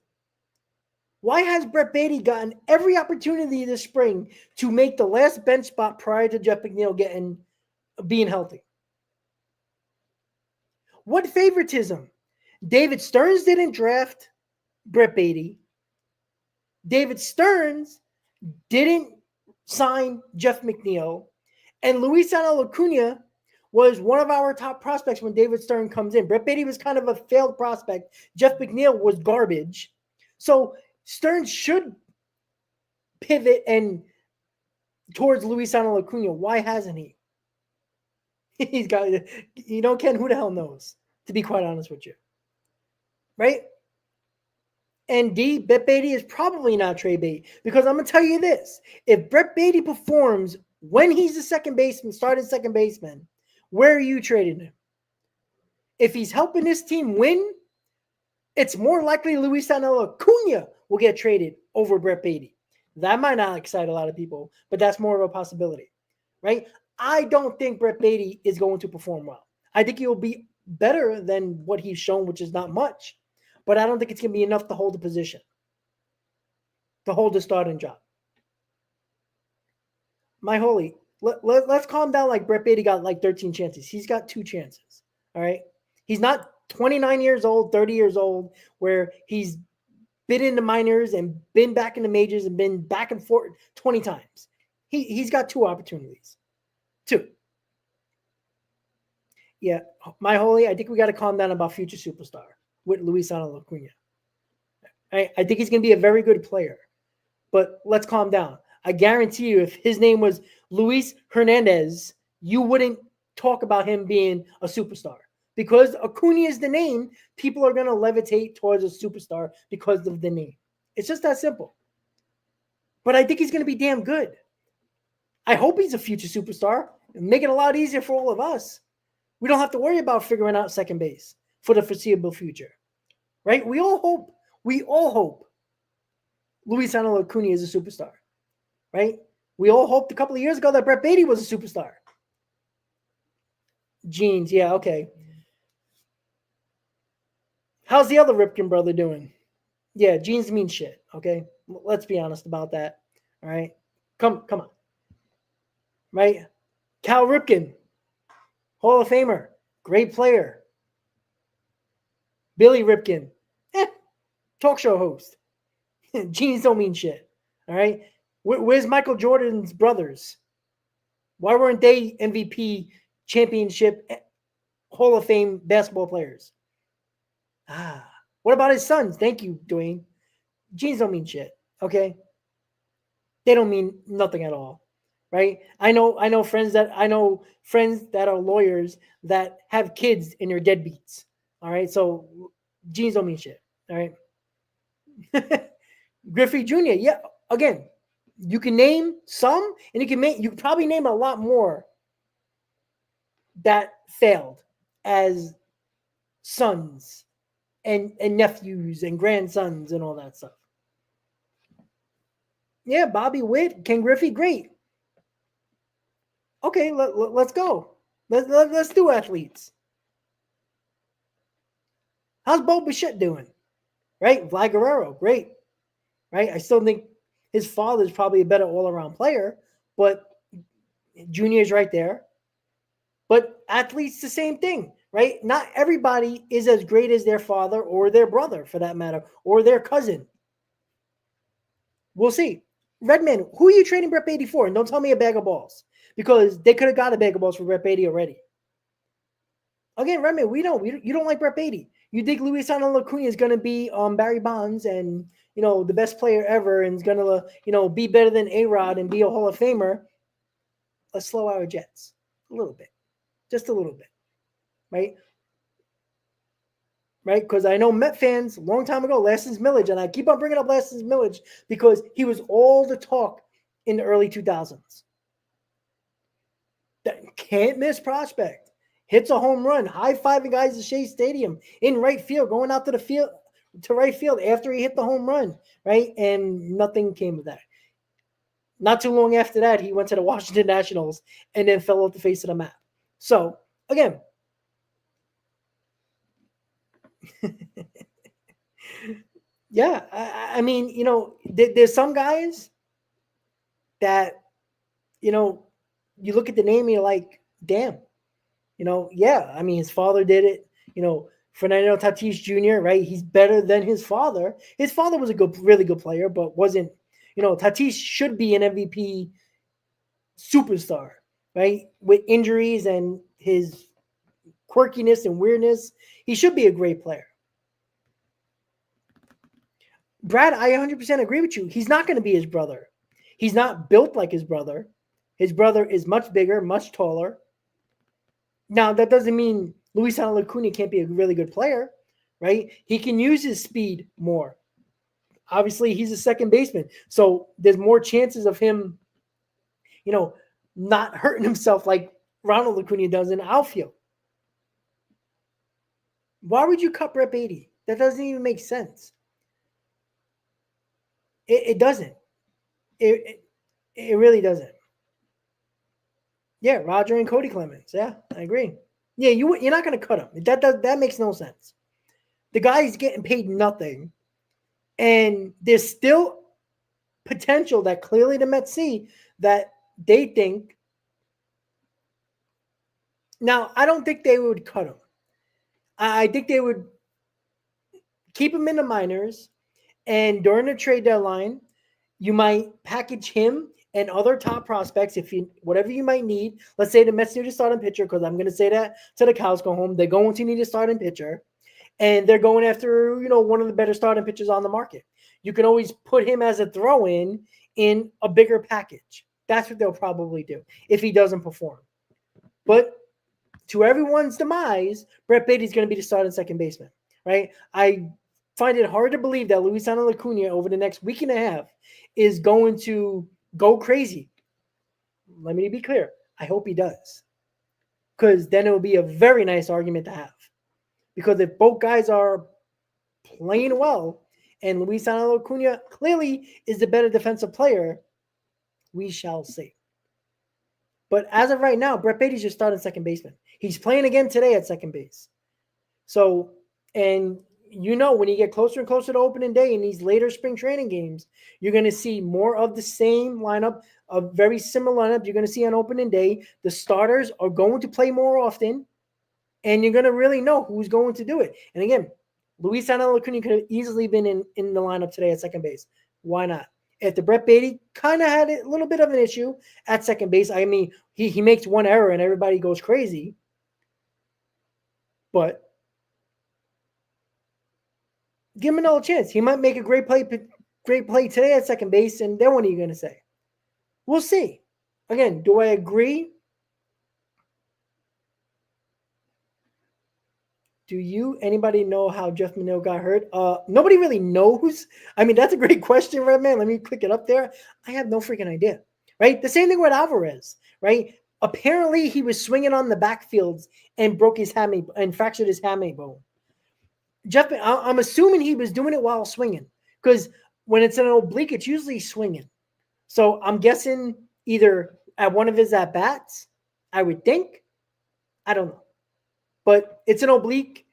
Why has Brett Beatty gotten every opportunity this spring to make the last bench spot prior to Jeff McNeil being healthy? What favoritism? David Stearns didn't draft Brett Beatty. David Stearns didn't sign Jeff McNeil. And Luis Acuna was one of our top prospects when David Stearns comes in. Brett Beatty was kind of a failed prospect. Jeff McNeil was garbage. So Stearns should pivot and towards Luisano Acuna. Why hasn't he? He's got, Ken, who the hell knows, to be quite honest with you. Right? And D, Brett Beatty is probably not trade bait, because I'm going to tell you this. If Brett Beatty performs when he's the starting second baseman, where are you trading him? If he's helping this team win, it's more likely Luisano Acuna will get traded over Brett Beatty. That might not excite a lot of people, but that's more of a possibility, right? I don't think Brett Beatty is going to perform well. I think he'll be better than what he's shown, which is not much, but I don't think it's going to be enough to hold the position, to hold the starting job. My holy, let's calm down like Brett Beatty got like 13 chances. He's got 2 chances, all right? He's not 29 years old, 30 years old, where he's been in the minors and been back in the majors and been back and forth 20 times. He's got 2 opportunities. 2. Yeah, my holy, I think we got to calm down about future superstar with Luisano Acuna. I think he's going to be a very good player, but let's calm down. I guarantee you, if his name was Luis Hernandez, you wouldn't talk about him being a superstar. Because Acuna is the name, people are going to levitate towards a superstar because of the name. It's just that simple. But I think he's going to be damn good. I hope he's a future superstar and make it a lot easier for all of us. We don't have to worry about figuring out second base for the foreseeable future. Right? We all hope Luisano Acuna is a superstar. Right? We all hoped a couple of years ago that Brett Beatty was a superstar. Jeans, yeah, okay. How's the other Ripken brother doing? Yeah, jeans mean shit, okay? Let's be honest about that, all right? Come on. Right? Cal Ripken, Hall of Famer, great player. Billy Ripken, talk show host. Jeans don't mean shit, all right? Where's Michael Jordan's brothers? Why weren't they MVP championship Hall of Fame basketball players? What about his sons? Thank you, Dwayne. Jeans don't mean shit, okay? They don't mean nothing at all, right? I know friends that are lawyers that have kids and they're deadbeats. All right, so jeans don't mean shit. All right. Griffey Jr. Yeah, again, you can name some, and you can probably name a lot more that failed as sons and nephews and grandsons and all that stuff. Yeah, Bobby Witt, Ken Griffey, great. Okay, let's go. Let's do athletes. How's Bo Bichette doing? Right? Vlad Guerrero, great. Right? I still think his father's probably a better all-around player, but Junior's right there. But athletes, the same thing, right? Not everybody is as great as their father or their brother, for that matter, or their cousin. We'll see. Redman, who are you trading Brett Beatty for? And don't tell me a bag of balls, because they could have got a bag of balls for Brett Beatty already. Again, Redman, you don't like Brett Beatty. You think Luisano Acuna is going to be Barry Bonds and, the best player ever and is going to, be better than A-Rod and be a Hall of Famer. Let's slow our jets a little bit. Just a little bit, right? Right? Because I know Met fans a long time ago, Lastons Millage, and I keep on bringing up Lastons Millage because he was all the talk in the early 2000s. That can't miss prospect. Hits a home run, high-fiving guys at Shea Stadium in right field, going out to the field to right field after he hit the home run, right? And nothing came of that. Not too long after that, he went to the Washington Nationals and then fell off the face of the map. So, again, yeah, I mean, there's some guys that, you look at the name and you're like, damn, yeah, I mean, his father did it, Fernando Tatis Jr., right? He's better than his father. His father was a really good player, but wasn't, Tatis should be an MVP superstar, right? With injuries and his quirkiness and weirdness, he should be a great player. Brad, I 100% agree with you. He's not going to be his brother. He's not built like his brother. His brother is much bigger, much taller. Now, that doesn't mean Luisano Acuna can't be a really good player, right? He can use his speed more. Obviously, he's a second baseman, so there's more chances of him, not hurting himself like Ronald Acuna does in the outfield. Why would you cut Brett Beatty? That doesn't even make sense. It doesn't. It really doesn't. Yeah, Roger and Cody Clemens. Yeah, I agree. Yeah, you're not going to cut him. That makes no sense. The guy's getting paid nothing, and there's still potential that clearly the Mets see that they think. Now, I don't think they would cut him. I think they would keep him in the minors, and during the trade deadline, you might package him and other top prospects whatever you might need. Let's say the Mets need a starting pitcher, because I'm going to say that to the cows go home. They're going to need a starting pitcher, and they're going after one of the better starting pitchers on the market. You can always put him as a throw-in in a bigger package. That's what they'll probably do if he doesn't perform. But to everyone's demise, Brett Beatty's going to be the starting second baseman, right? I find it hard to believe that Luisano Acuna over the next week and a half is going to go crazy. Let me be clear. I hope he does, because then it will be a very nice argument to have. Because if both guys are playing well and Luisano Acuna clearly is the better defensive player, we shall see. But as of right now, Brett Beatty's just starting second baseman. He's playing again today at second base. So, and when you get closer and closer to opening day in these later spring training games, you're going to see more of the same lineup, a very similar lineup you're going to see on opening day. The starters are going to play more often, and you're going to really know who's going to do it. And again, Luisano Acuna could have easily been in the lineup today at second base. Why not? After Brett Beatty kind of had a little bit of an issue at second base. I mean, he makes one error and everybody goes crazy. But give him another chance. He might make a great play today at second base, and then what are you going to say? We'll see. Again, do I agree? Anybody know how Jeff Manoah got hurt? Nobody really knows. I mean, that's a great question, Red Man. Let me click it up there. I have no freaking idea, right? The same thing with Alvarez, right? Apparently, he was swinging on the backfields and broke his hammy and fractured his hammy bone. Jeff, I'm assuming he was doing it while swinging, because when it's an oblique, it's usually swinging. So I'm guessing either at one of his at-bats, I would think. I don't know. But it's an oblique.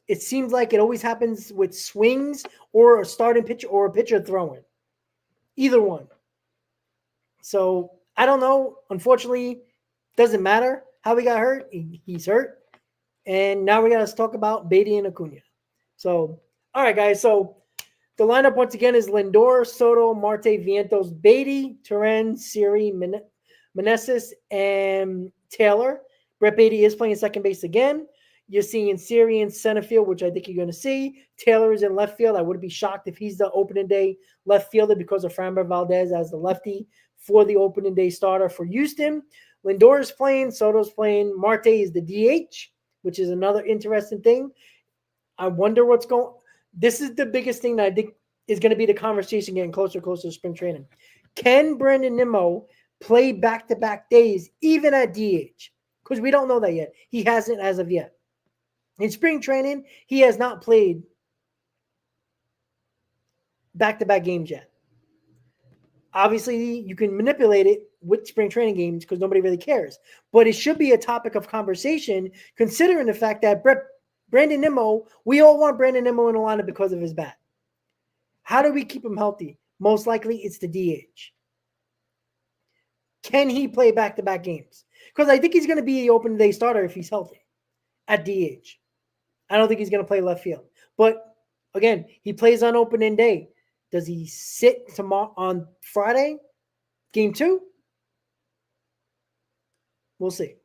It seems like it always happens with swings or a starting pitcher or a pitcher throwing. Either one. So I don't know. Unfortunately, doesn't matter how he got hurt. He's hurt. And now we got to talk about Beatty and Acuna. So, all right, guys. So the lineup once again is Lindor, Soto, Marte, Vientos, Beatty, Terren, Siri, Meneses, and Taylor. Brett Beatty is playing second base again. You're seeing Siri in center field, which I think you're going to see. Taylor is in left field. I wouldn't be shocked if he's the opening day left fielder because of Framber Valdez as the lefty for the opening day starter for Houston. Lindor is playing. Soto's playing. Marte is the DH, which is another interesting thing. I wonder what's going. This is the biggest thing that I think is going to be the conversation getting closer and closer to spring training. Can Brandon Nimmo play back-to-back days, even at DH? Because we don't know that yet. He hasn't as of yet. In spring training, he has not played back-to-back games yet. Obviously, you can manipulate it with spring training games because nobody really cares. But it should be a topic of conversation, considering the fact that Brandon Nimmo, we all want Brandon Nimmo in the lineup because of his bat. How do we keep him healthy? Most likely, it's the DH. Can he play back-to-back games? Because I think he's going to be the opening day starter if he's healthy at DH. I don't think he's going to play left field. But, again, he plays on opening day. Does he sit tomorrow on Friday, game 2? We'll see.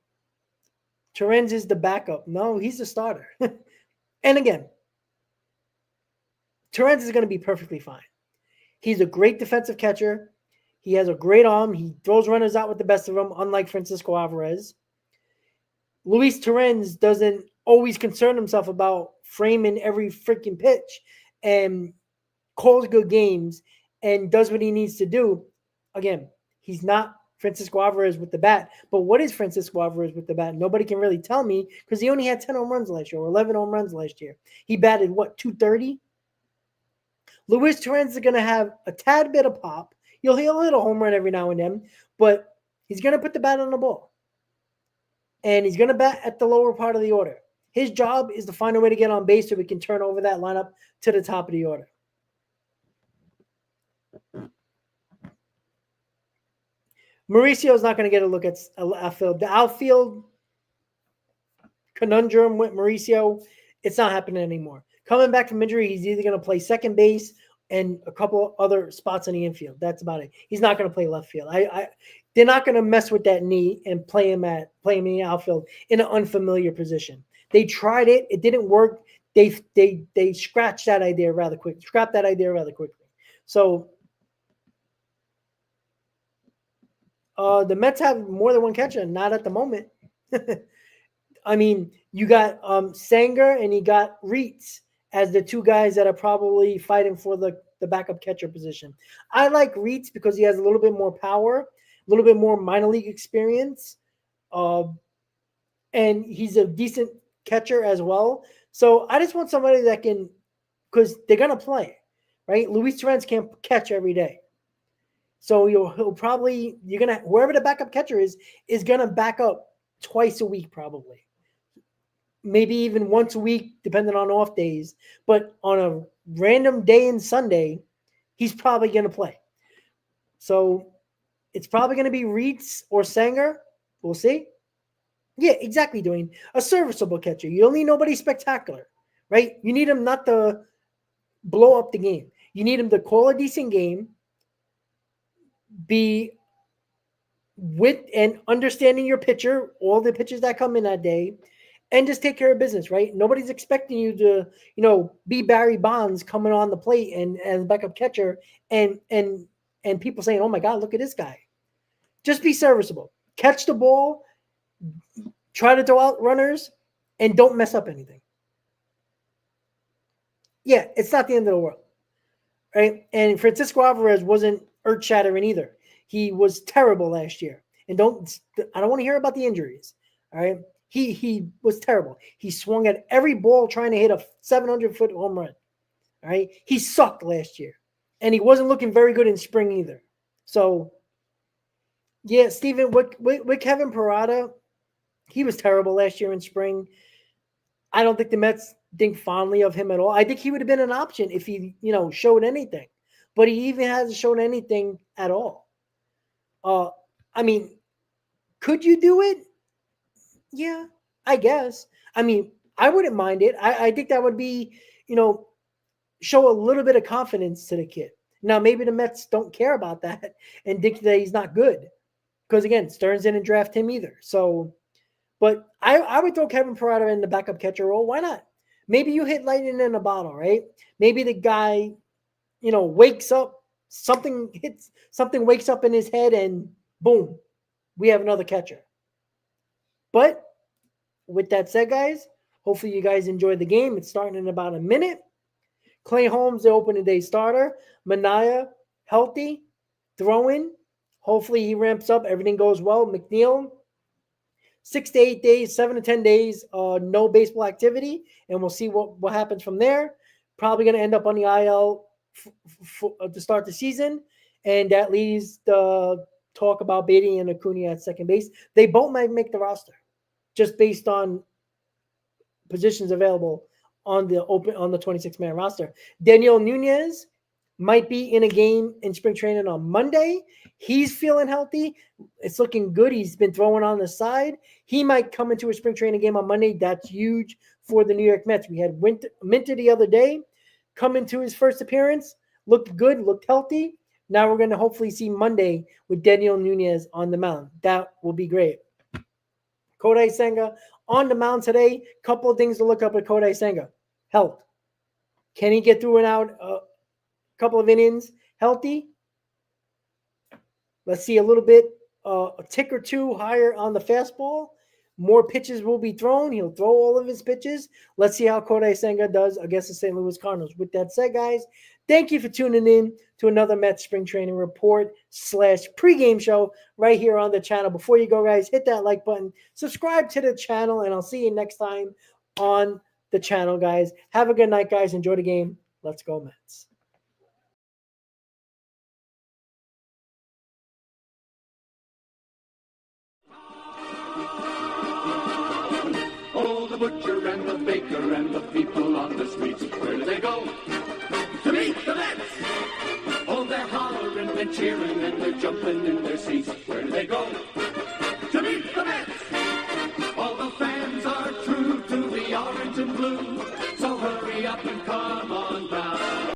Terrenz is the backup. No, he's the starter. And, again, Terrenz is going to be perfectly fine. He's a great defensive catcher. He has a great arm. He throws runners out with the best of them, unlike Francisco Alvarez. Luis Torrens doesn't always concern himself about framing every freaking pitch and calls good games and does what he needs to do. Again, he's not Francisco Alvarez with the bat. But what is Francisco Alvarez with the bat? Nobody can really tell me because he only had 10 home runs last year or 11 home runs last year. He batted, 230? Luis Torrens is going to have a tad bit of pop. You'll hear a little home run every now and then, but he's going to put the bat on the ball. And he's going to bat at the lower part of the order. His job is to find a way to get on base so we can turn over that lineup to the top of the order. Mauricio's not going to get a look at outfield. The outfield conundrum with Mauricio, it's not happening anymore. Coming back from injury, he's either going to play second base and a couple other spots in the infield. That's about it. He's not going to play left field. They're not going to mess with that knee and play him in the outfield in an unfamiliar position. They tried it. It didn't work. They scratched that idea rather quickly. Scrapped that idea rather quickly. So the Mets have more than one catcher. Not at the moment. I mean, you got Senga and you got Reitz as the two guys that are probably fighting for the backup catcher position. I like Reitz because he has a little bit more power, a little bit more minor league experience, and he's a decent catcher as well. So I just want somebody that can, because they're going to play, right? Luis Torrens can't catch every day. So whoever the backup catcher is going to back up twice a week probably. Maybe even once a week, depending on off days. But on a random day in Sunday, he's probably going to play. So it's probably going to be Reitz or Sanger. We'll see. Yeah, exactly, Dwayne. A serviceable catcher. You don't need nobody spectacular, right? You need him not to blow up the game. You need him to call a decent game, be with and understanding your pitcher, all the pitchers that come in that day, and just take care of business, right? Nobody's expecting you to, be Barry Bonds coming on the plate and as backup catcher and people saying, oh my God, look at this guy. Just be serviceable. Catch the ball, try to throw out runners, and don't mess up anything. Yeah, it's not the end of the world, right? And Francisco Alvarez wasn't earth-shattering either. He was terrible last year. And I don't want to hear about the injuries, all right? He was terrible. He swung at every ball trying to hit a 700-foot home run. All right. He sucked last year. And he wasn't looking very good in spring either. So, yeah, Steven, with Kevin Parada, he was terrible last year in spring. I don't think the Mets think fondly of him at all. I think he would have been an option if he, showed anything. But he even hasn't shown anything at all. I mean, could you do it? Yeah, I guess. I mean, I wouldn't mind it. I think that would be, show a little bit of confidence to the kid. Now, maybe the Mets don't care about that and think that he's not good. Because, again, Stearns didn't draft him either. So, but I would throw Kevin Parada in the backup catcher role. Why not? Maybe you hit lightning in a bottle, right? Maybe the guy, wakes up, something wakes up in his head and boom, we have another catcher. But with that said, guys, hopefully you guys enjoyed the game. It's starting in about a minute. Clay Holmes, the opening day starter. Manaea, healthy, throwing. Hopefully he ramps up. Everything goes well. McNeil, 6 to 8 days, 7 to 10 days, no baseball activity. And we'll see what happens from there. Probably going to end up on the IL to start the season. And that leaves the talk about Beatty and Acuna at second base. They both might make the roster, just based on positions available on the 26-man roster. Daniel Nunez might be in a game in spring training on Monday. He's feeling healthy. It's looking good. He's been throwing on the side. He might come into a spring training game on Monday. That's huge for the New York Mets. We had Minter the other day come into his first appearance. Looked good, looked healthy. Now we're going to hopefully see Monday with Daniel Nunez on the mound. That will be great. Kodai Senga on the mound today. Couple of things to look up at Kodai Senga. Health. Can he get through and out a couple of innings healthy? Let's see a little bit, a tick or two higher on the fastball. More pitches will be thrown. He'll throw all of his pitches. Let's see how Kodai Senga does against the St. Louis Cardinals. With that said, guys, thank you for tuning in to another Mets Spring Training Report / pregame show right here on the channel. Before you go, guys, hit that like button, subscribe to the channel, and I'll see you next time on the channel, guys. Have a good night, guys. Enjoy the game. Let's go, Mets. Oh, the butcher and the baker and the people on the streets, where do they go? To meet the Mets! Oh, they're hollering and cheering and they're jumping in their seats, where do they go? To meet the Mets! All the fans are true to the orange and blue.